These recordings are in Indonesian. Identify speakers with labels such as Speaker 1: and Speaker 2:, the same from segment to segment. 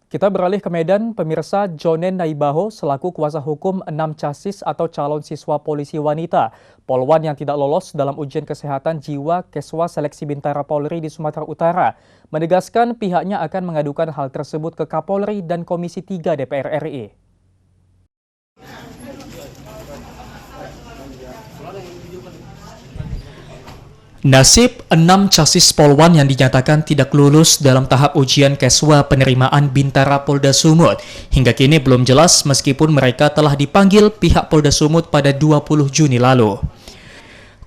Speaker 1: Kita beralih ke Medan, pemirsa. Jonen Naibaho selaku kuasa hukum 6 casis atau calon siswa polisi wanita Polwan yang tidak lolos dalam ujian kesehatan jiwa Keswa Seleksi Bintara Polri di Sumatera Utara menegaskan pihaknya akan mengadukan hal tersebut ke Kapolri dan Komisi 3 DPR RI.
Speaker 2: Nasib 6 casis Polwan yang dinyatakan tidak lulus dalam tahap ujian Keswa penerimaan Bintara Polda Sumut hingga kini belum jelas meskipun mereka telah dipanggil pihak Polda Sumut pada 20 Juni lalu.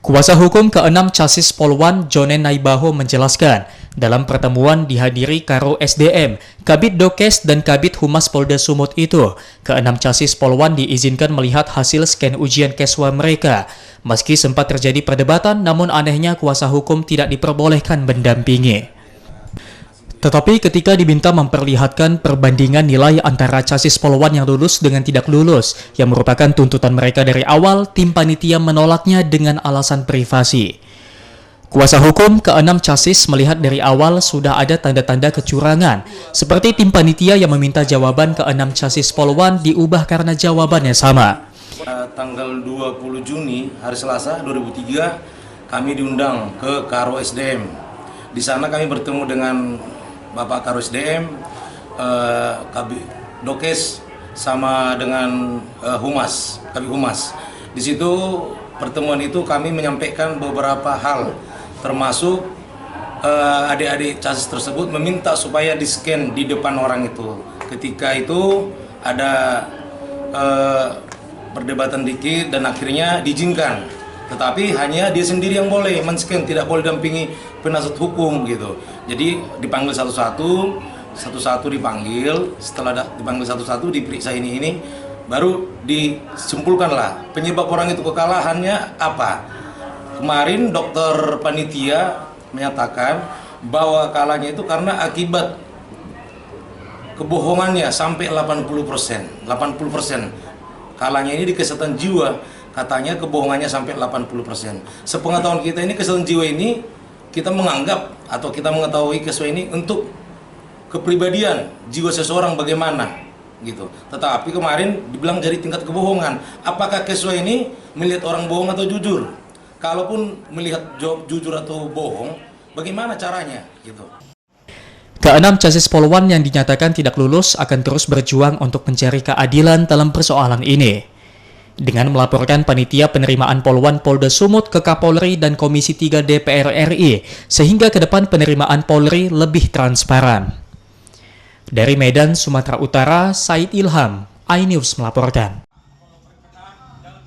Speaker 2: Kuasa hukum ke-6 casis Polwan Jonen Naibaho menjelaskan, dalam pertemuan dihadiri Karo SDM, Kabid Dokes dan Kabid Humas Polda Sumut itu, ke-6 casis Polwan diizinkan melihat hasil scan ujian Keswa mereka. Meski sempat terjadi perdebatan, namun anehnya kuasa hukum tidak diperbolehkan mendampingi. Tetapi ketika diminta memperlihatkan perbandingan nilai antara casis Polwan yang lulus dengan tidak lulus, yang merupakan tuntutan mereka dari awal, tim panitia menolaknya dengan alasan privasi. Kuasa hukum ke-6 casis melihat dari awal sudah ada tanda-tanda kecurangan, seperti tim panitia yang meminta jawaban ke-6 casis Polwan diubah karena jawabannya sama.
Speaker 3: Tanggal 20 Juni, hari Selasa 2003, kami diundang ke Karo SDM. Di sana kami bertemu dengan Bapak Karo SDM, Kabid Dokes, sama dengan Kabid Humas. Di situ pertemuan itu kami menyampaikan beberapa hal, termasuk adik-adik casis tersebut meminta supaya di-scan di depan orang itu. Ketika itu ada perdebatan dikit dan akhirnya diizinkan. Tetapi hanya dia sendiri yang boleh men-scan, tidak boleh dampingi penasihat hukum gitu. Jadi dipanggil satu-satu dipanggil, setelah dipanggil satu-satu diperiksa ini baru disimpulkanlah penyebab orang itu kekalahannya apa. Kemarin dokter panitia menyatakan bahwa kalahnya itu karena akibat kebohongannya sampai 80%. Kalahnya ini di kesehatan jiwa, katanya kebohongannya sampai 80%. Sepengetahuan kita ini kesehatan jiwa ini kita menganggap atau kita mengetahui Keswa ini untuk kepribadian jiwa seseorang bagaimana gitu. Tetapi kemarin dibilang jadi tingkat kebohongan. Apakah Keswa ini melihat orang bohong atau jujur? Kalaupun melihat jujur atau bohong, bagaimana caranya gitu.
Speaker 2: Ke-6 casis Polwan yang dinyatakan tidak lulus akan terus berjuang untuk mencari keadilan dalam persoalan ini. Dengan melaporkan panitia penerimaan Polwan Polda Sumut ke Kapolri dan Komisi 3 DPR RI, sehingga ke depan penerimaan Polri lebih transparan. Dari Medan, Sumatera Utara, Said Ilham, iNews melaporkan.